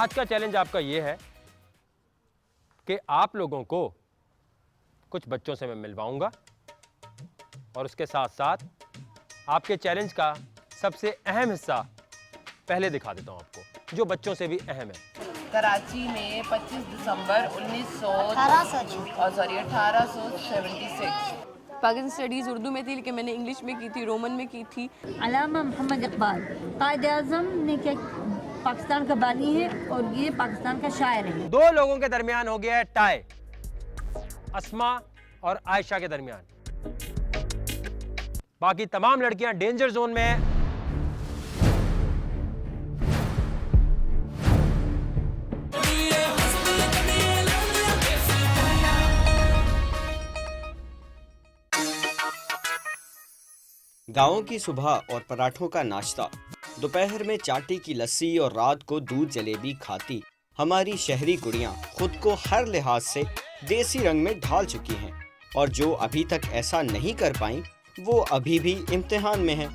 आज का चैलेंज आपका ये है कि आप लोगों को कुछ बच्चों से मैं मिलवाऊंगा और उसके साथ साथ आपके चैलेंज का सबसे अहम हिस्सा पहले दिखा देता हूं आपको, जो बच्चों से भी अहम है। कराची में 25 दिसंबर 1876 पाकिस्तान स्टडीज़ उर्दू में थी, लेकिन मैंने इंग्लिश में की थी, रोमन में की थी। अल्लामा मोहम्मद इकबाल कायद-ए-आज़म ने क्या पाकिस्तान का बानी है और ये पाकिस्तान का शायर है। दो लोगों के दरमियान हो गया है टाई, अस्मा और आयशा के दरमियान। बाकी तमाम लड़कियां डेंजर जोन में हैं। गाँव की सुबह और पराठों का नाश्ता, दोपहर में चाटी की लस्सी और रात को दूध जलेबी खाती हमारी शहरी कुड़ियाँ खुद को हर लिहाज से देसी रंग में ढाल चुकी हैं, और जो अभी तक ऐसा नहीं कर पाई वो अभी भी इम्तिहान में हैं।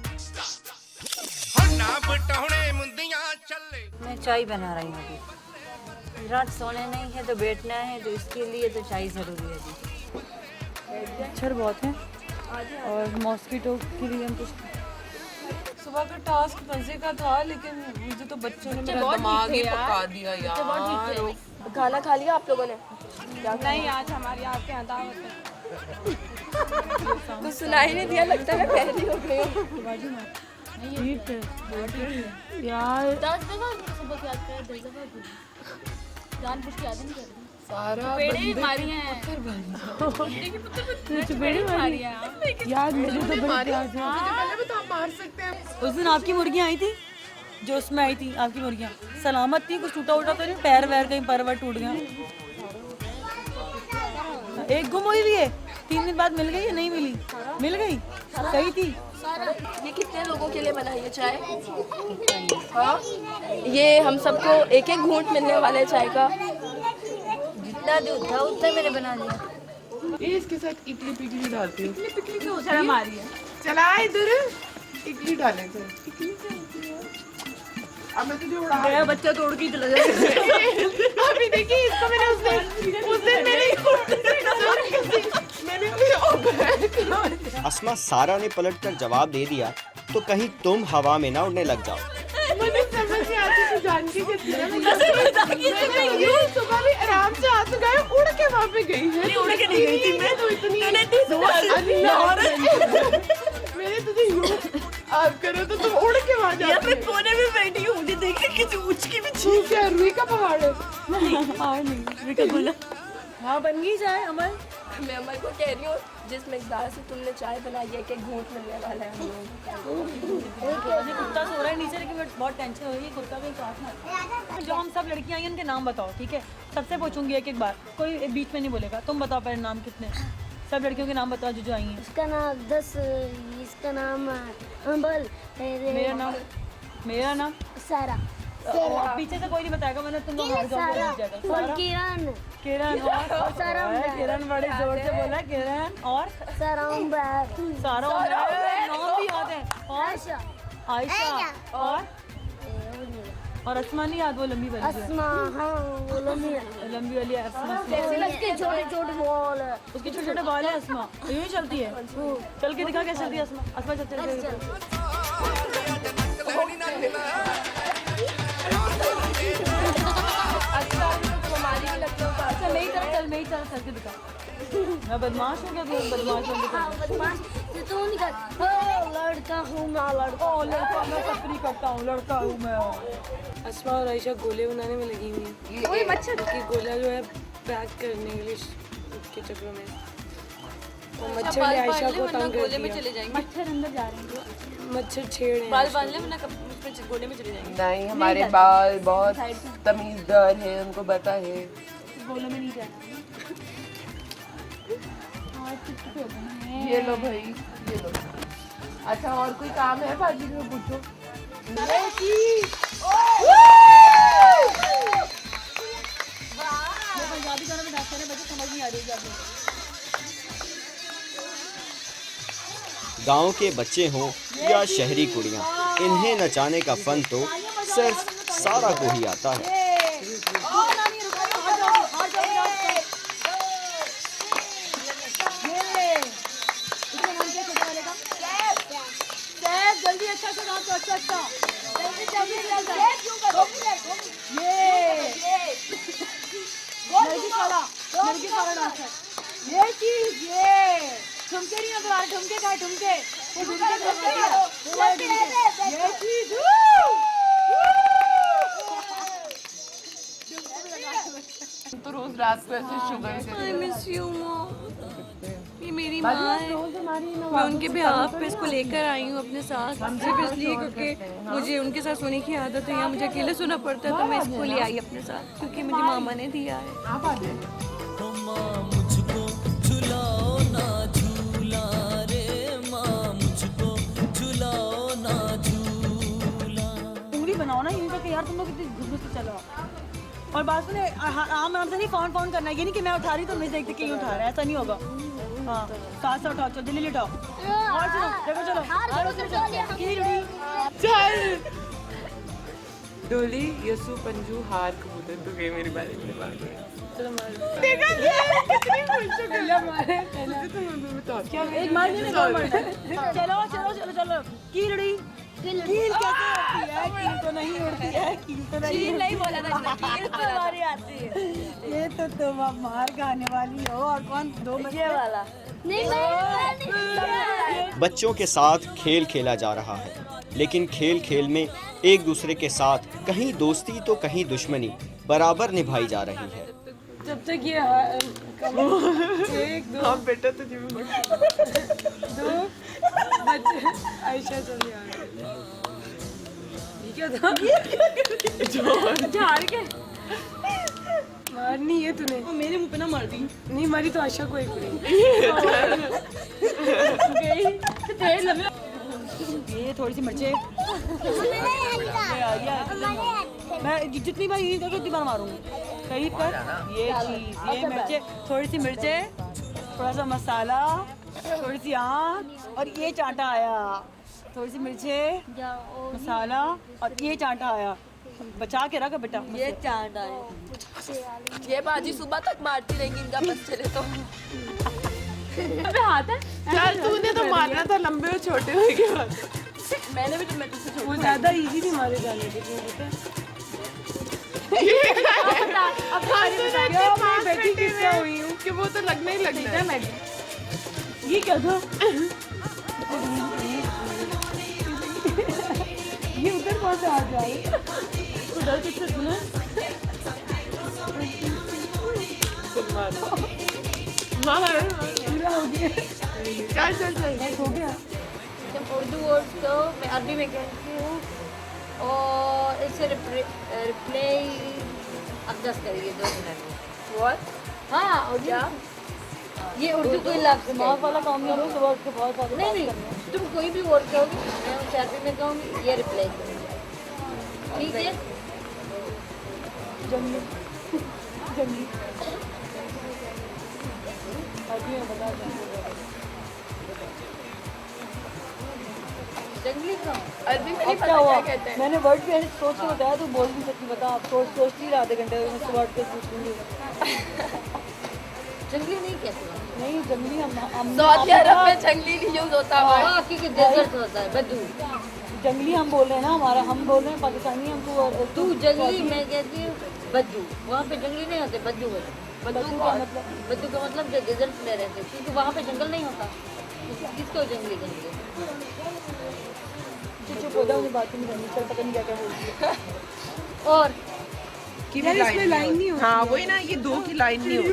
मैं चाय बना रही हूँ अभी। रात सोने नहीं है तो बैठना है, तो इसके लिए तो चाय ज़रूरी है अभी। मच्छर बहुत है और मॉस्किटो के लिए हम कुछ सुबह का टास्क मजे का था, लेकिन मुझे तो बच्चों ने मेरा दिमाग ही पका दिया यार। खाना खा लिया आप लोगों ने? नहीं, आज हमारी आपके यहाँ दावत है। तो सुनाई नहीं दिया, लगता है मैं पहली हो गई हूँ। यार 10 दफा सबक याद कर, 10 दफा जानबूझ के याद नहीं कर रही। सारा पेड़े मारी हैं चुपेड़े मारी हैं यार, मुझे तो बड़ी प्यास है। पहले भी तो आप मार सकते हैं। उस दिन आपकी मुर्गियाँ आई थी, जो उसमें आई थी आपकी मुर्गियाँ सलामत थी, कुछ टूटा उटा तो नहीं, पैर वैर कहीं पर वर टूट गया? एक गुम हुई भी है, 3 दिन बाद मिल गई या नहीं मिली? मिल गई, सही थी। ये कितने लोगों के लिए बनाई है चाय? हाँ, ये हम सबको एक एक घूंट मिलने वाला है चाय का। जितना दूध था उतना मैंने बना दिया। ये इसके साथ इडली पिघली डालती हूँ। पिकली क्यों शर्म आ रही है? चला इधर इडली डालें तो अब मैं तुझे उड़ा गया बच्चा तोड़ के चला जाएगा। अभी देखिए इसको मैंने उस दिन मैंने अस्मा सारा ने पलटकर जवाब दे दिया तो कहीं तुम हवा में ना उड़ने लग जाओ। मुझे समझ नहीं आती थी जान के ये सुबह भी आराम से हाथ उठाए उड़ के वहाँ पे गई है। नहीं, उड़ के नहीं गई थी मैं, तो इतनी मैंने तुझे यूं आप करो तो तुम उड़ के वहाँ जाती मैं कोने में बैठी हूँ, मुझे देख के किसी ऊंच की भी हो। क्या रुई का पहाड़ है? नहीं बोला। हाँ बन गई चाय अमल। मैं अमर को कह रही हूँ, जिस मिकदार से तुमने चाय बनाई है कि घूंट मिलने वाला है हम लोगों मुझे कुत्ता सो रहा है नीचे, लेकिन मुझे बहुत टेंशन हो रही है, कुत्ता कहीं काटना। जो हम सब लड़कियां आई उनके नाम बताओ, ठीक है? सबसे पूछूंगी एक एक बार, कोई बीच में नहीं बोलेगा। तुम बताओ पहले नाम कितने, सब लड़कियों के नाम बताओ जो आई हैं। इसका नाम 10, इसका नाम अम्बल, मेरा नाम सारा, और पीछे से कोई नहीं बताएगा, मैंने तुम लोग हार जाओगे। और किरण, किरण और सारा किरण बड़े जोर से बोला, किरण और सारा सारा नाम भी याद है, और आयशा और अस्मा नहीं याद, वो लंबी वाली जो है। अस्मा, हाँ वो लंबी वाली अस्मा, उसके छोटे छोटे बाल है। उसके छोटे छोटे बाल है। अस्मा यूं ही चलती है, चल के दिखा कैसे चलती है अस्मा। अस्मा चल अच्छा मेरी तरफ चल के दिखा। मैं बदमाश हूँ क्या? तू बदमाश हूँ? बदमाश तू निकल। ओ लड़का हूँ मैं, लड़का। ओ लड़का, मैं तफरी करता हूँ, लड़का हूँ मैं। अस्मा और आयशा गोले बनाने में लगी हुई है। वही मच्छर की गोला जो है पैक करने के लिए के चक्कर में, तो मच्छर ने आयशा को तंग कर दिया। मच्छर अंदर जा रहे हैं, मच्छर छेड़ रहे बाल बांध ले वरना गोले में चले जाएंगे। नहीं, हमारे बाल बहुत तमीज़दार है, उनको पता है। गोलों में नहीं जाना। ये लो भाई, ये लो। अच्छा और कोई काम है बाजी में पूछो। पंजाबी गानों में डांस करने बच्चे समझ नहीं आ रही है। गांव के बच्चे हों या शहरी कुड़ियां, इन्हें नचाने का फन तो सिर्फ सारा को ही आता है। तो रोज रात को ऐसे sugar I miss you mom. ये मेरी माँ है, मैं उनके बिहाफ पे इसको लेकर आई हूँ अपने साथ, सिर्फ इसलिए क्योंकि मुझे उनके साथ सोने की आदत है, या मुझे अकेले सोना पड़ता है, तो मैं इसको ले आई अपने साथ क्योंकि मुझे मामा ने दिया है। उंगली बनाओ ना, यूं करके यार तुम लोग कितनी घुस से चलो। और बात सुने, आराम से नहीं फोन करना है, ये नहीं कि मैं उठा रही तो मैं देखते कि यूं उठा रहा है, ऐसा नहीं होगा। हाँ साथ साथ उठाओ, चलो जल्दी उठाओ और सुनो, देखो चलो चल डोली यसु पंजू हार कबूतर तो गई मेरी बारी में बात देखा कितनी खुश हो गया मारे क्या एक मार नहीं चलो चलो चलो चलो कीलड़ी कील कैसे होती है? कील तो नहीं उड़ती है, कील तो नहीं बोला था, कील तो हमारी आती है। ये तो तुम अब मार खाने वाली हो। और कौन दो ये वाला बच्चों के साथ खेल खेला जा रहा है, लेकिन खेल खेल में एक दूसरे के साथ कहीं दोस्ती तो कहीं दुश्मनी बराबर निभाई जा रही है। जब तक ये एक दो बेटा तुझे दो बच्चे आयशा चली आ रही है। ये क्या था? झाड़ के मारनी है तूने? मेरे मुंह पे ना मार दी। नहीं मारी तो आशा को एक ये थोड़ी सी मिर्चे मैं जितनी बार यही देखो उतनी बार मारूंगी कहीं पर। ये चीज, ये मिर्चे, थोड़ी सी मिर्चे, थोड़ा सा मसाला, थोड़ी सी आँख और ये चांटा आया। थोड़ी सी मिर्चे, मसाला और ये चांटा आया। बचा के रखा बेटा। ये चांटा है। ये बाजी सुबह तक मारती रहेंगी, इनका बस चले तो। हाथ है चल तूने तो मारना था लंबे और छोटे हुए के बाद। मैंने भी तो मैं तुझसे छोड़ वो ज्यादा इजी नहीं मारे जाने के लिए। बेटी किससे हुई हूँ कि वो तो लगना ही लगना है। ये क्या था? ये उधर कौन से आ जाए? उधर किससे सुना? पूरा हो गया। चल चल चल हो गया। उर्दू वर्ड को मैं अरबी में कहती हूँ और इसे रिप्ले एडजस्ट करिए 2 मिनट। What? हाँ और क्या? ये उर्दू कोई लफ्ज़ दिमाग वाला काम नहीं होगा, सुबह उठ के बहुत सारे नहीं, तुम कोई भी वर्ड कहोगे मैं उसे अरबी में कहूँगी, ये रिप्लाई करूँगी, ठीक है? जंगली जंगली अभी मैं बता जंगली का अरबी में नहीं क्या पता हुआ? क्या कहते हैं। मैंने वर्ड भी ऐसे सोच के बताया, तो बोल नहीं सकती। बता, आप सोच नहीं रहा आधे घंटे में सुबह उठ के पूछूंगी। जंगली नहीं कहते नहीं जंगली हम सऊदी अरब में जंगली नहीं यूज होता है। हाँ क्योंकि डेजर्ट होता है बद्दू। जंगली हम बोल रहे हैं ना, हमारा हम बोल रहे हैं पाकिस्तानी, हम तू जंगली, मैं कहती हूँ बद्दू। वहाँ पे जंगली नहीं होते, बद्दू होते। बद्दू का मतलब बद्दू का मतलब जो डेजर्ट में रहते हैं, क्योंकि वहाँ पे जंगल नहीं होता, किसको जंगली कहेंगे? चुप हो जाओ, मुझे बात नहीं करनी। चल पता नहीं क्या क्या बोलती है। और यार इसमें लाइन नहीं होती। हाँ वही ना, ये 2 की लाइन नहीं होती।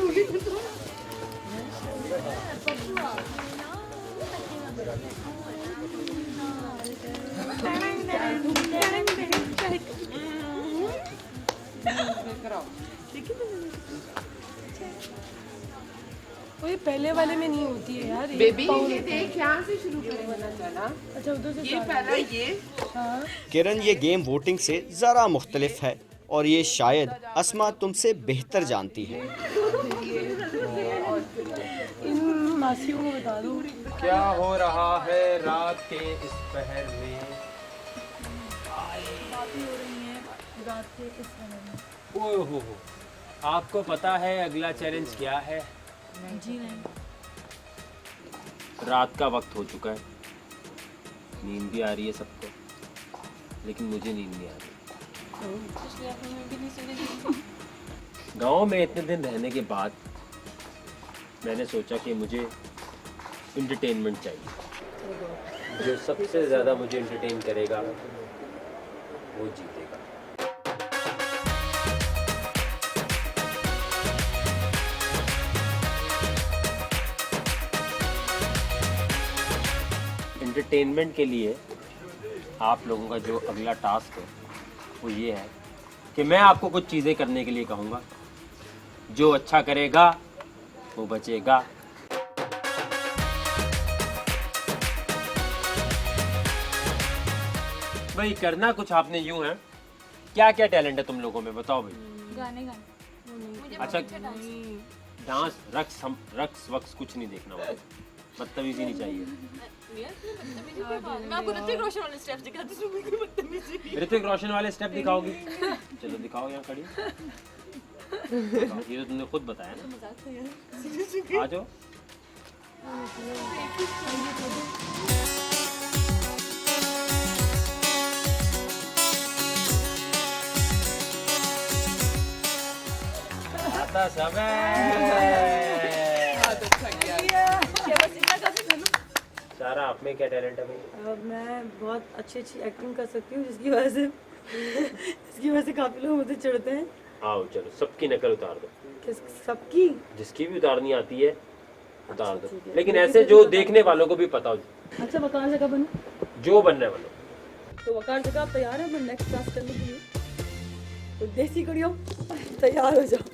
वो ये पहले वाले में नहीं होती है यार। बेबी ये देख, यहाँ से शुरू करना चला। अच्छा उधर से ये पहला ये किरण, ये गेम वोटिंग से ज़रा मुख्तलिफ है और ये शायद अस्मा तुमसे बेहतर जानती है। इन मासियों को बता दो क्या हो रहा है रात के इस पहर में। ओह हो, आपको पता है अगला चैलेंज क्या है? जी नहीं। रात का वक्त हो चुका है, नींद भी आ रही है सबको, लेकिन मुझे नींद नहीं आ रही। गांव में इतने दिन रहने के बाद मैंने सोचा कि मुझे इंटरटेनमेंट चाहिए। जो सबसे ज़्यादा मुझे एंटरटेन करेगा वो जीतेगा। एंटरटेनमेंट के लिए आप लोगों का जो अगला टास्क है वो ये है कि मैं आपको कुछ चीज़ें करने के लिए कहूँगा, जो अच्छा करेगा वो बचेगा। भाई करना कुछ आपने यूं है, क्या क्या टैलेंट है तुम लोगों में बताओ भाई। गाने गाने अच्छा डांस रक्स वक्स कुछ नहीं देखना होगा, बदतमीजी नहीं चाहिए। मैं आपको ऋतिक रोशन वाले स्टेप्स दिखाती हूँ, मेरी बदतमीजी। ऋतिक रोशन वाले स्टेप दिखाओगी? चलो दिखाओ यहाँ खड़ी। ये तो तुमने खुद बताया ना। आ जाओ। आता सारा आप में क्या टैलेंट है भाई? मैं बहुत अच्छी एक्टिंग कर सकती हूँ, जिसकी वजह से काफी लोग मुझे चिढ़ते हैं। आओ चलो सबकी नकल उतार दो। सबकी? जिसकी भी उतारनी आती है उतार दो, लेकिन ऐसे जो देखने वालों को भी पता हो। अच्छा वकार जगह बनो, जो बनना है बनो। तो वकार जगह आप तैयार हैं नेक्स्ट क्लास करने के लिए? तो देसी कड़ियों तैयार हो जाओ।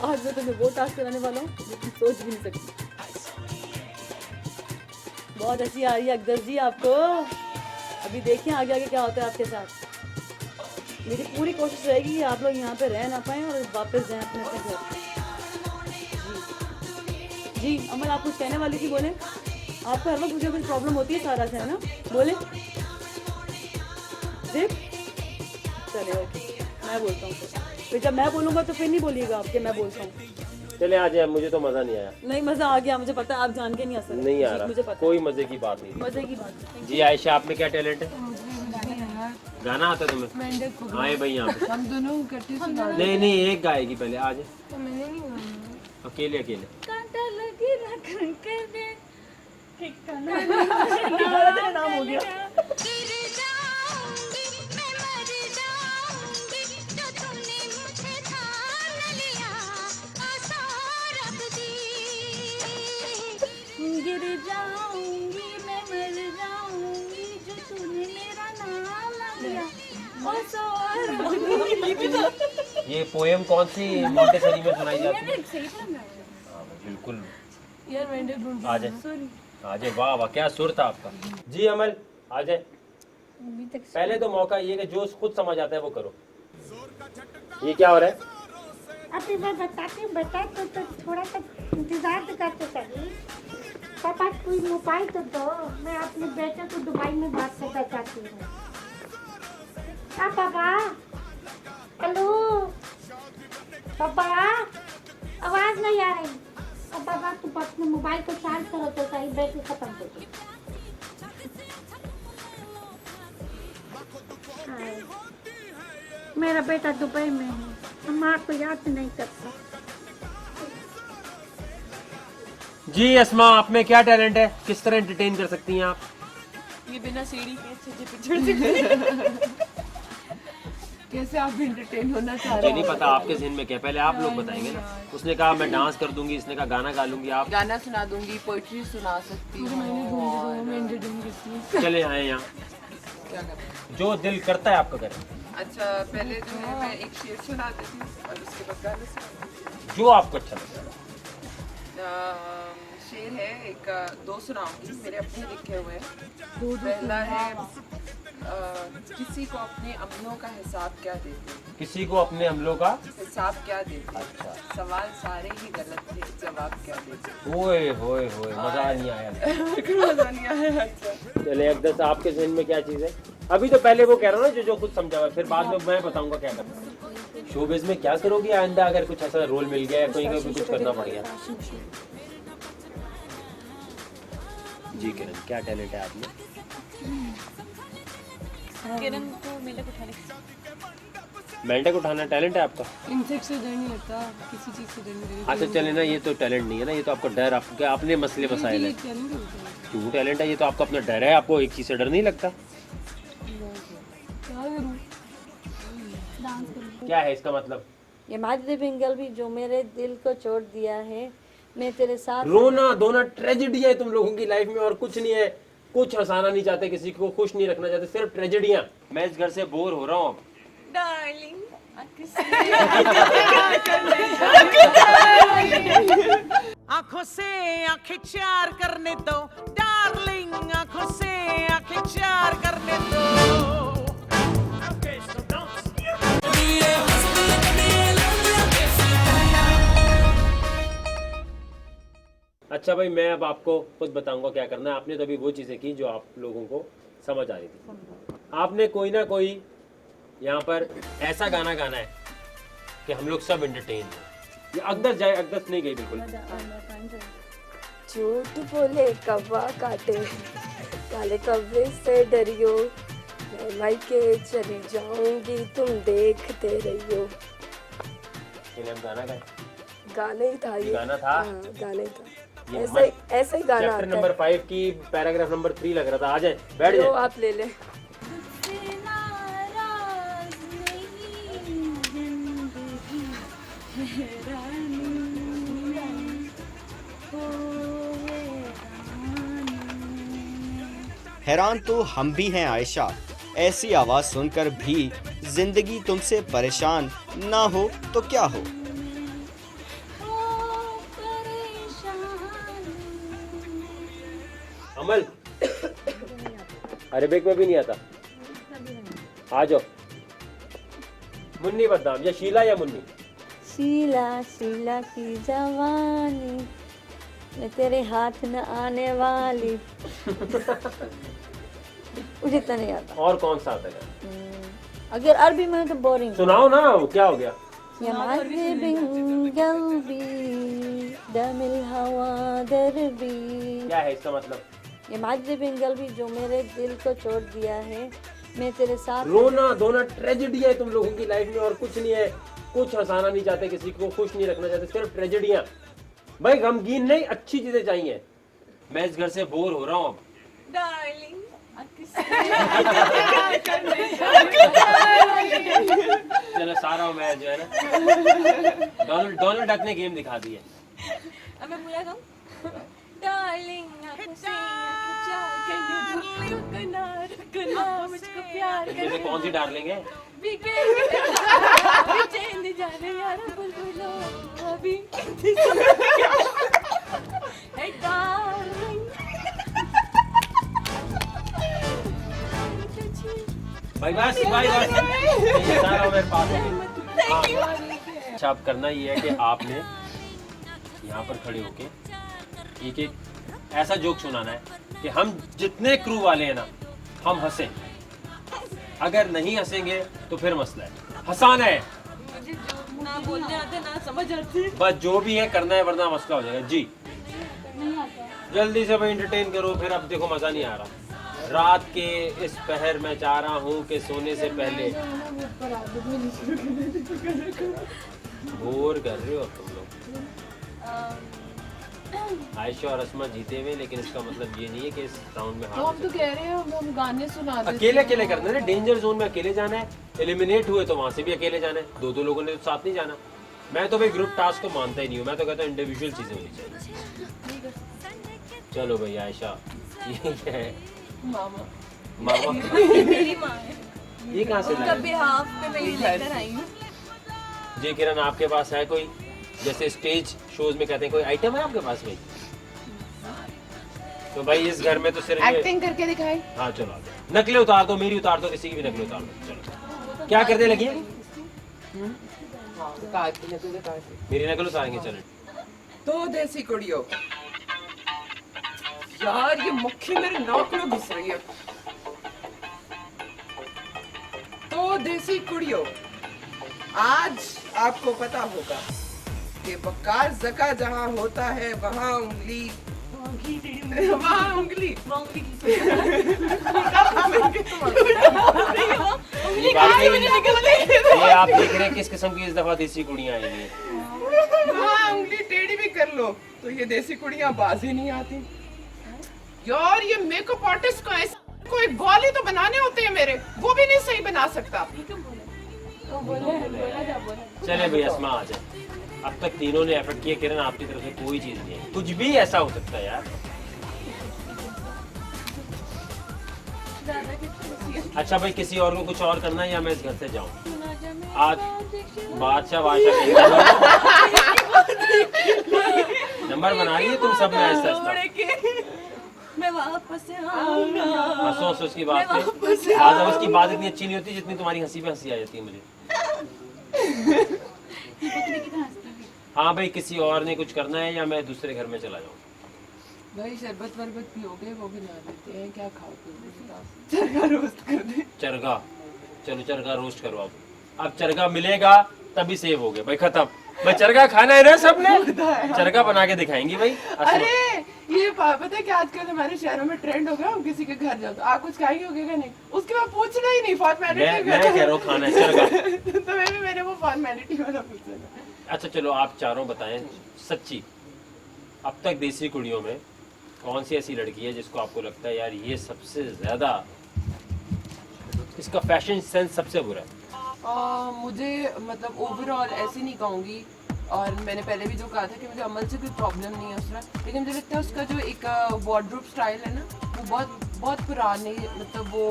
आज मैं तुम्हें वो टास्क कराने वाला हूँ जिसकी सोच भी नहीं सकती। बहुत हंसी आ रही है अकदर जी आपको। अभी देखिए आगे आगे क्या होता है आपके साथ। मेरी पूरी कोशिश रहेगी कि आप लोग यहाँ पे रह ना पाएं और वापस जाएं अपने अपने घर। जी अमल आप कुछ कहने वाली थी, बोले। आपको हर वक्त मुझे कुछ प्रॉब्लम होती है सारा से, है ना? बोले देख। चले ओके मैं बोलता हूँ फिर जब मैं बोलूँगा तो फिर नहीं बोलिएगा आपके मैं बोलता हूँ। चले आ जाए, मुझे तो मजा नहीं आया। नहीं मजा आ गया, मुझे पता है आप जान के नहीं हंस रहे। नहीं आ रहा, मुझे पता, कोई मजे की बात नहीं। मजे की बात। जी आयशा आप में क्या टैलेंट है? गाना आता है तुम्हें? आए भाई यहाँ पे। हम दोनों इकट्ठे सुना। नहीं नहीं एक गाएगी पहले, आ जाए। तो मैंने नहीं गाना। अकेले अकेले। कांटा लगे ना कर दे नाम हो गया। गिर जाऊंगी मैं मर जाऊंगी जो तूने मेरा नाम लिया। ओ सॉरी। ये पोएम कौन सी मॉन्टेसरी में सुनाई जाती है? सही था ना बिल्कुल। यार मैंने ढूंढ आ जाए आ जाए। वाह वाह क्या सुर था आपका। जी अमल आ जाए। पहले तो मौका ये कि जो खुद समझ आता है वो करो। ये क्या हो रहा है? अभी मैं बताती हूँ बेटा, तो थोड़ा सा इंतजार तो करते सही। पापा कोई मोबाइल तो दो, मैं अपने बेटे को दुबई में बात करना चाहती हूँ। हाँ पापा, हेलो पापा, आवाज नहीं आ रही। अब पापा तुम अपने मोबाइल को चार्ज करो तो सही, बैटरी खत्म हो गई। मेरा बेटा दुबई में है, माँ को याद नहीं करता। जी अस्मा आप में क्या टैलेंट है? किस तरह एंटरटेन कर सकती हैं आप? ये बिना सीढ़ी के कैसे आप एंटरटेन होना चाह रहे मुझे नहीं पता आपके जहन में क्या, पहले आप लोग बताएंगे ना। उसने कहा मैं डांस कर दूंगी, इसने कहा गाना गा लूंगी। आप गाना सुना दूंगी, पोइट्री सुना सकती हूँ। चले आए यहाँ, क्या करना? जो दिल करता है आपका करें। अच्छा पहले जो है मैं एक शेर सुना देती हूँ और उसके बाद गाना सुना। जो आपको अच्छा लगता है। शेर है एक, दो सुनाऊंगी, मेरे अपने लिखे हुए हैं। पहला है किसी को अपने अमलों का हिसाब क्या देते? किसी को अपने हमलों का हिसाब क्या देते? अच्छा। सवाल सारे ही गलत थे, जवाब क्या देते? ओए होए होए मजा नहीं आया। मजा नहीं आया। अच्छा चले अकदर आपके जहन में क्या चीज है? अभी तो पहले वो कह रहा हूँ ना जो कुछ समझा हुआ, फिर बाद में मैं बताऊंगा क्या करना। शोबिज़ में क्या करोगी आइंदा अगर कुछ ऐसा रोल मिल गया, कहीं का भी कुछ करना पड़ गया? जी किरण क्या टैलेंट है आप में? किरण को मेले को उठाने मेंढक उठाना टैलेंट है आपका? इंसेक्ट से डर नहीं लगता, किसी चीज से डर नहीं लगता। अच्छा चले ना, ये तो टैलेंट नहीं है ना, ये तो आपका डर, आपके अपने मसले मसाइल है। क्यों टैलेंट है? ये तो आपका अपना डर है, आपको एक चीज से डर नहीं लगता। क्या है इसका मतलब? ये माधुरी बिंगल भी जो मेरे दिल को छोड़ दिया है, मैं तेरे साथ। रोना धोना ट्रेजेडी है तुम लोगों की लाइफ में और कुछ नहीं है। कुछ हंसाना नहीं चाहते, किसी को खुश नहीं रखना चाहते, सिर्फ ट्रेजेडियां। मैं इस घर से बोर हो रहा हूँ अब। डार्लिंग आंखों से आंखें चार करने दो डार्लिंग, आंखों से आंखें चार करने दो। अच्छा भाई, मैं अब आपको खुद बताऊंगा क्या करना है। आपने तो अभी वो चीज़ें की जो आप लोगों को समझ आ रही थी। आपने कोई ना कोई यहाँ पर ऐसा गाना गाना है कि हम लोग सब एंटरटेन हो। ये अकदस जाए, अकदस नहीं गई बिल्कुल। झूठ बोले कौवा काटे, काले कौवे से डरियो, मैं मायके चली जाऊंगी तुम देखते रहियो। हम गाना गाए? गाने ही था ये। गाना था? हाँ, गाने था। ये ऐसे ही गाना चैप्टर नंबर 5 की पैराग्राफ नंबर 3 लग रहा था। आ जाए, बैठ जाए। आप ले ले। हैरान तो हम भी हैं आयशा, ऐसी आवाज सुनकर भी जिंदगी तुमसे परेशान ना हो तो क्या हो। अमल, अरेबिक में भी नहीं आता। आ जाओ। मुन्नी बदनाम, या शीला या मुन्नी? शीला शीला की जवानी, मैं तेरे हाथ न आने वाली। मुझे इतना नहीं आता। और कौन सा आता है? अगर अरबी में तो बोरिंग। सुनाओ ना, क्या हो गया? या माज़िबिन क़ल्बी दमिल हवा दरबी। क्या है इसका मतलब? ये माज़िबिन क़ल्बी जो मेरे दिल को छोड़ दिया है, मैं तेरे साथ। रोना धोना ट्रेजेडी है तुम लोगों की लाइफ में और कुछ नहीं है। कुछ हंसाना नहीं चाहते, किसी को खुश नहीं रखना चाहते, सिर्फ ट्रेजेडियां। भाई गमगीन नहीं, अच्छी चीजें चाहिए। मैं इस घर से बोर हो रहा हूँ अब। डार्लिंग चलो सारा मैं जो है ना, डोनाल्ड डक ने गेम दिखा दी है। अब मैं पूरा गाऊं? डार्लिंग आंखों से आंखें चार करने दो, रुकना रुकना मुझको प्यार करने जैसे कौन सी डार्लिंग है? चैन जाने यार बुलबुलो अभी है डार्लिंग। भाई बस ये सारा मेरे पास है। हाँ। अच्छा, अब करना ये है कि आपने यहाँ पर खड़े होके एक एक ऐसा जोक सुनाना है कि हम जितने क्रू वाले हैं ना, हम हंसें। अगर नहीं हंसेंगे तो फिर मसला है। हंसाना है। मुझे जो ना बोलने आते ना समझ आती। बस जो भी है करना है, वरना मसला हो जाएगा। जी जल्दी से भाई एंटरटेन करो। फिर अब देखो मजा नहीं आ रहा। रात के इस पहर में चाह रहा हूँ कि सोने से पहले। बोर कर रहे हो तुम लोग। आयशा और अस्मा जीते हुए, लेकिन इसका मतलब ये नहीं है कि इस राउंड में हार। हम तो कह रहे हैं हम गाने सुना देते हैं। अकेले अकेले करना है। डेंजर जोन में अकेले जाना है। एलिमिनेट हुए तो वहां से भी अकेले जाना है। दो लोगों ने तो साथ नहीं जाना। मैं तो भाई ग्रुप टास्क को मानता ही नहीं हूँ। मैं तो कहता हूँ इंडिविजुअल चीजें होनी चाहिए। चलो भाई आयशा, ये क्या है? मामा मामा मेरी माँ है। ये कहाँ से उनका लाए? बिहाफ पे मैं ये लेकर आई हूँ। जी किरण, आपके पास है कोई, जैसे स्टेज शोज में कहते हैं, कोई आइटम है आपके पास भाई? तो भाई इस घर में तो सिर्फ एक्टिंग करके दिखाए। हाँ चलो आगे। नकलें उतार दो, मेरी उतार दो, किसी की भी नकलें उतार दो। चलो क्या करने लगी है? मेरी नकल उतारेंगे। चलो तो देसी कुड़ियों, यार ये मक्खी मेरे नाक में घुस रही है। तो देसी कुड़ियों, आज आपको पता होगा कि बक्कार जका जहाँ होता है वहाँ उंगली ये आप देख रहे हैं किस किस्म की इस दफा देसी कुड़ियां आई हैं। हाँ, उंगली टेढ़ी भी कर लो तो ये देसी कुड़ियां बाज ही नहीं आती। यार ये मेकअप आर्टिस्ट को ऐसा कोई बाल ही तो बनाने होते हैं मेरे, वो भी नहीं सही बना सकता। चले भाई अस्मा आ जाए। अब तक तीनों ने एफर्ट किया, किरण आपकी तरफ से कोई चीज नहीं है, कुछ भी ऐसा हो सकता है यार। अच्छा भाई किसी और को कुछ और करना है या मैं इस घर से जाऊं? आज बादशाह नंबर बना रही है तुम सब में ऐसा मैं वापस से आऊंगा। हंसो हंसो उसकी बात पे। आजम उसकी बात इतनी अच्छी नहीं होती जितनी तुम्हारी हंसी पे हंसी आ जाती है मुझे। हाँ भाई किसी और ने कुछ करना है या मैं दूसरे घर में चला जाऊँ? भाई शरबत वरबत पियोगे वो भी ना देते हैं, क्या खाओगे? चरगा रोस्ट कर दे। चरगा, चलो चरगा रोस्ट करो। अब चरगा मिलेगा तभी सेव हो गए भाई, खत्म। भाई चरगा खाना है ना सबने, चरगा बना के दिखाएंगी भाई। अरे ये पता है कि आजकल हमारे शहरों में ट्रेंड हो गया, हम किसी के घर जाओ तो आप कुछ खाएंगे होगा नहीं, उसके बाद पूछना ही नहीं, फॉर्मेलिटी। मैं कह रहा हूँ खाना है चरगा। तो मैंने वो फॉर्मेलिटी वाला पूछा। अच्छा चलो आप चारों बताएं सच्ची, अब तक देसी कुड़ियों में कौन सी ऐसी लड़की है जिसको आपको लगता है यार ये सबसे ज्यादा इसका फैशन सेंस सबसे बुरा है? मुझे मतलब ओवरऑल ऐसे नहीं कहूँगी, और मैंने पहले भी जो कहा था कि मुझे अमल से कोई प्रॉब्लम नहीं है उसका, लेकिन मुझे लगता है उसका जो एक वार्डरोब स्टाइल है ना वो बहुत पुराने, मतलब वो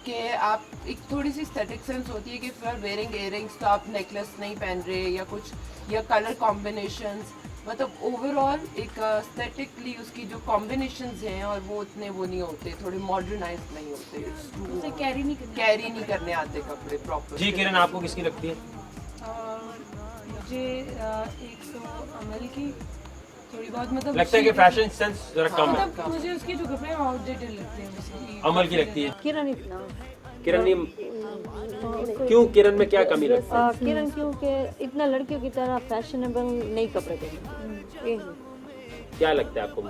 कि आप एक थोड़ी सी एस्थेटिक सेंस होती है कि फॉर वेयरिंग इयररिंग्स तो आप नेकलेस नहीं पहन रहे या कुछ, या कलर कॉम्बिनेशंस, मतलब ओवरऑल एक एस्थेटिकली उसकी जो कॉम्बिनेशंस हैं और वो उतने वो नहीं होते, थोड़े मॉडर्नाइज नहीं होते, कैरी नहीं करने आते कपड़े प्रॉपर। जी किरण आपको किसकी लगती है? मुझे एक तो अमल की थोड़ी बहुत, मतलब लगता है कि फैशन सेंस जरा कम है। मतलब मुझे उसके जो कपड़े हैं आउटडेटेड लगते हैं बेसिकली। अमल की लगती है? किरण नहीं क्यों, किरण में क्या कमी लगती है? किरण क्योंकि इतना लड़कियों की तरह फैशनेबल नई कपड़े पहनती है। क्या लगता है आपको?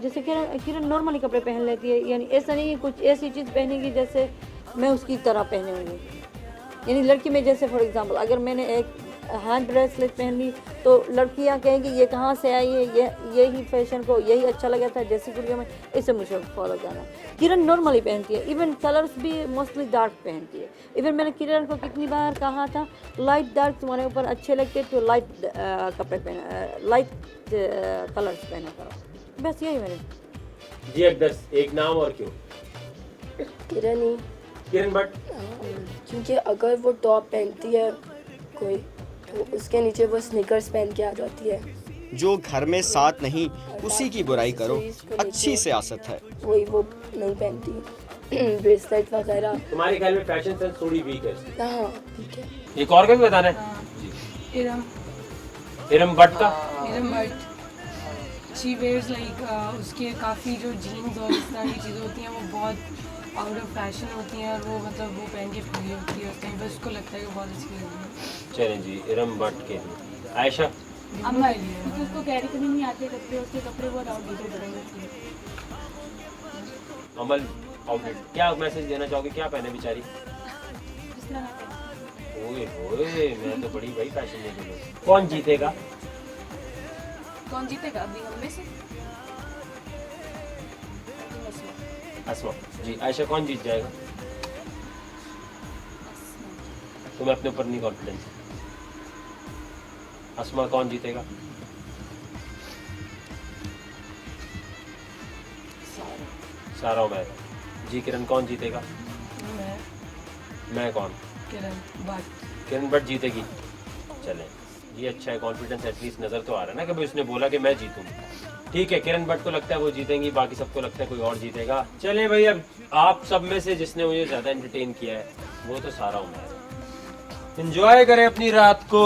जैसे किरण नॉर्मली कपड़े पहन लेती है, यानी ऐसा नहीं है कुछ ऐसी चीज़ पहनेगी जैसे मैं उसकी तरह पहने हुई, यानी लड़की में जैसे फॉर एग्जांपल अगर मैंने एक हैंड ब्रेसलेट पहन ली तो लड़कियां कहेंगी ये कहाँ से आई है, यही फैशन को यही अच्छा लगा था जैसी कुड़ियों में, इसे मुझे फॉलो करना। किरण नॉर्मली पहनती है, इवन कलर्स भी मोस्टली डार्क पहनती है। इवन मैंने किरण को कितनी बार कहा था लाइट डार्क तुम्हारे ऊपर अच्छे लगते तो लाइट कपड़े पहना, लाइट कलर्स पहना करो, बस यही मैंने। जी एक नाम और क्यों? किरण भट्ट। क्योंकि अगर वो टॉप पहनती है कोई तो उसके नीचे वो स्नीकर्स पहन के आ जाती है। जो घर में साथ नहीं उसी की बुराई करो, अच्छी सियासत है। वही वो नहीं पहनती ब्रेसलेट वगैरह। तुम्हारे ख्याल में फैशन सेंस थोड़ी वीक है? हाँ ठीक है। एक और का भी बताना है? इरम भट्ट का। Iram Bhatt she wears like उसके काफ़ी जो जीन्स और इस तरह की चीज़ें होती हैं वो बहुत आउट ऑफ फैशन होती हैं, और वो मतलब वो पहन के फ्री होती है, कहीं बस उसको लगता है कि बहुत अच्छी लगती है। चलें जी इरम भट्ट के। आयशा? अमल, क्योंकि उसको कैरी करने नहीं आते कपड़े, उसके कपड़े बहुत आउटडेटेड होते हैं। अमल आउटडेट, क्या मैसेज देना चाहोगे, क्या पहने बेचारी? ओए मैं तो बड़ी भाई फैशन में। कौन जीतेगा अभी हम में से? अस्मा जी। आयशा कौन जीत जाएगा? तुम्हें अपने ऊपर नहीं कॉन्फिडेंस? अस्मा कौन जीतेगा? सारा मैं। जी किरण कौन जीतेगा? मैं कौन? किरण भट्ट जीतेगी। चले ये अच्छा है, कॉन्फिडेंस एटलीस्ट नजर तो आ रहा है ना कि भाई उसने बोला कि मैं जीतूंगी। ठीक है किरण भट्ट को लगता है वो जीतेंगी, बाकी सबको लगता है कोई और जीतेगा। चले भाई अब आप सब में से जिसने मुझे ज्यादा एंटरटेन किया है वो तो सारा हूँ मैं। एंजॉय करें अपनी रात को।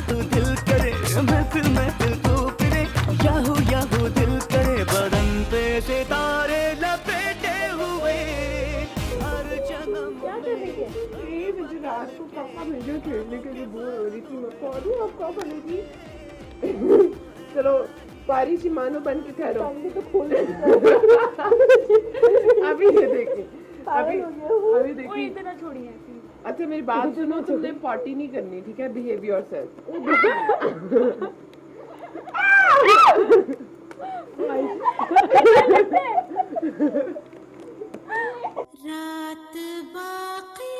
दिल करे महफिल महफिल तो फिरे, याहू दिल करे बदन पे सितारे लपेटे हुए हर जन्म। क्या कर रही है? मुझे रात को पापा वीडियो खेलने के लिए बोर हो रही थी, मैं कौन आप कब बनेगी? चलो पारी सी मानो बन के ठहरो। तो खोल अभी ये देखिए, अभी देखिए, इतना छोड़िए। अच्छा मेरी बात सुनो, तुमने पॉटी नहीं करनी, ठीक है? Behave yourself. रात बाकी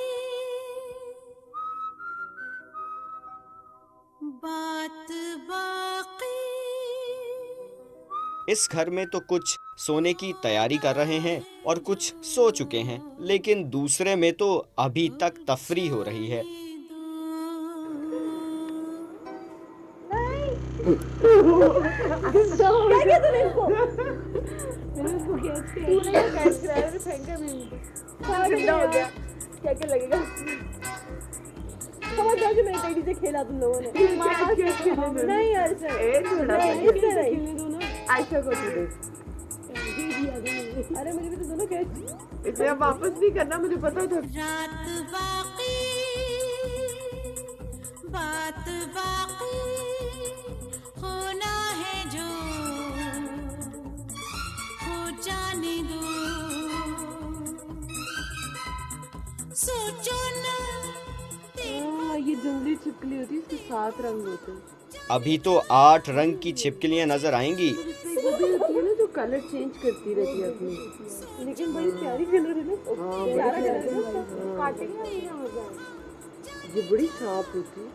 बात बाकी। इस घर में तो कुछ सोने की तैयारी कर रहे हैं और कुछ सो चुके हैं, लेकिन दूसरे में तो अभी तक तफरी हो रही है। क्या क्या लगेगा? समझ जाओ कि मेरी टेडी से खेला तुम लोगों ने। नहीं यार आयशा को दे। अरे मुझे भी तो दोनों कैच। इसे अब वापस नहीं करना, मुझे पता था। रात बाकी बात बाकी होना है जो हो जाने दो। सोचो ना ये जंगली छिपकली होती है, इसके 7 रंग होते हैं। अभी तो 8 रंग की छिपकलियां नजर आएंगी। वो भी होती है ना जो कलर चेंज करती रहती है अपनी। लेकिन बड़ी प्यारी कलर है ना। प्यारा कलर है, काटेंगे ना मजा। ये बड़ी शार्प होती है।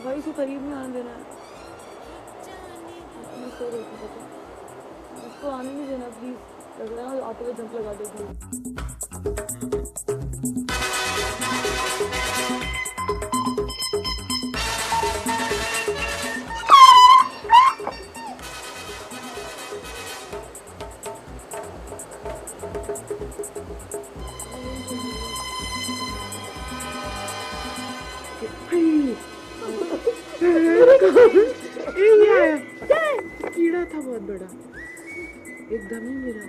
भाई इसको करीब में आने देना है, उसको आने नहीं देना प्लीज। लग रहा है आते हुए जंप लगा दे। कीड़ा था बहुत बड़ा, एकदम ही मेरा।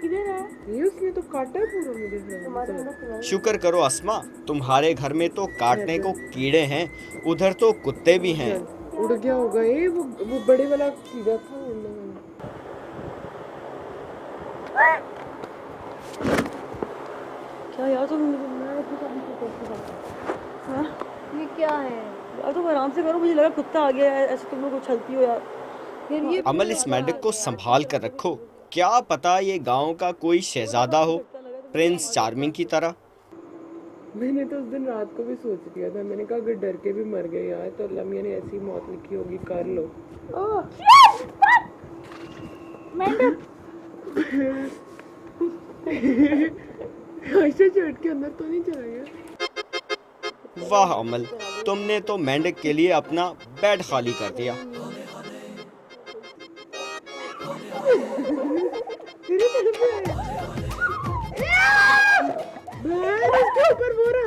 किधर है? ये उसने तो काटा है पूरा मुझे। शुक्र करो अस्मा, तुम्हारे घर में तो काटने को कीड़े हैं, उधर तो कुत्ते भी हैं। उड़ गया होगा ये, वो बड़े वाला कीड़ा था उड़ने वाला। क्या यार तुम ये क्या है यार? तुम आराम से करो, मुझे लगा कुत्ता आ गया है, ऐसे तुम लोग उछलती हो यार। ये अमल, इस मेंढक को संभाल कर रखो, क्या पता ये गांव का कोई शहजादा हो, प्रिंस चार्मिंग की तरह। मैंने तो उस दिन रात को भी सोच लिया था, मैंने कहा अगर डर के भी मर गए यार तो अल्लाह मियां ने ऐसी मौत लिखी होगी, कर लो। ऐसे चढ़ के अंदर तो नहीं चला गया? वाह अमल, तुमने तो मेंढक के लिए अपना बेड खाली कर दिया। इसके ऊपर बोरा,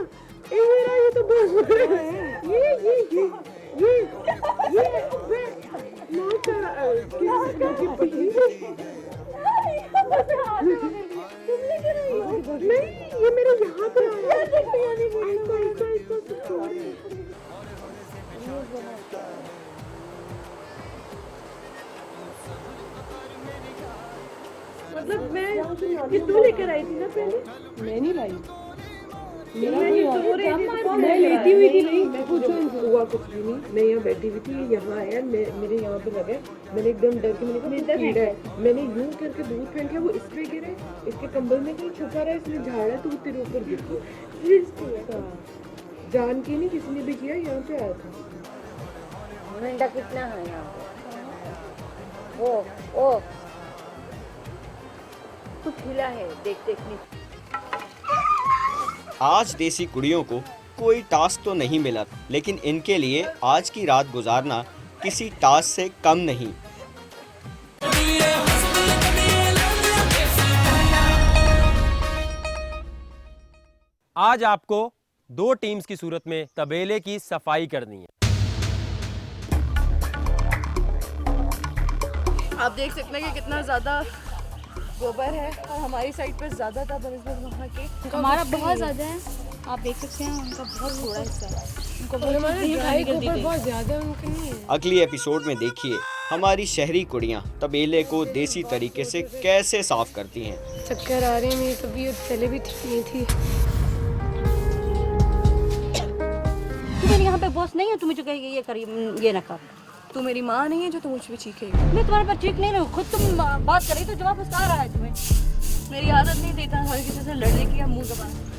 ये तो बहुत बड़ा है। ये नहीं, ये मेरे यहाँ पे मतलब मैं तू लेकर आई थी ना पहले? मैं नहीं लाई, मैं लेती हुई थी। नहीं मैं कुछ हुआ कुछ भी नहीं, मैं यहाँ बैठी हुई थी, यहाँ आया, मेरे यहाँ पे लगा, मैंने एकदम डर के मैंने कहा कीड़ा है, मैंने यूं करके दूध फेंक किया, वो इस पे गिरे, इसके कंबल में कहीं छुपा रहा है, इसने झाड़ा तो वो तेरे ऊपर गिर गया। जान के नहीं, किसी ने भी किया, यहाँ पे आया था। मेंढक कितना है यहाँ पे? ओ कुछ हिला है, देख देखने। आज देसी कुड़ियों को कोई टास्क तो नहीं मिला, लेकिन इनके लिए आज की रात गुजारना किसी टास्क से कम नहीं। आज आपको 2 टीम्स की सूरत में तबेले की सफाई करनी है। आप देख सकते हैं कि कितना ज़्यादा गोबर है और हमारी साइड पर ज़्यादा था बनस्बत वहाँ के। हमारा बहुत ज़्यादा है, आप देख सकते हैं, उनका बहुत थोड़ा हिस्सा है। बहुत ज्यादा उनका नहीं है। अगली एपिसोड में देखिए हमारी शहरी कुड़ियाँ तबेले को देसी तरीके से कैसे साफ करती हैं। चक्कर आ रहे हैं, मेरी तबीयत पहले भी ठीक नहीं थी। तू मेरे यहाँ पे बॉस नहीं है, तू मुझे कहेगी ये कर ये ना कर। तू मेरी माँ नहीं है जो तुम मुझ पे चीखेगी। मैं तुम्हारे पर चीख नहीं रही हूँ, खुद तुम बात कर रही तो जवाब आ रहा है तुम्हें। मेरी आदत नहीं देता हर किसी से लड़ने की या मुंह दबाने की।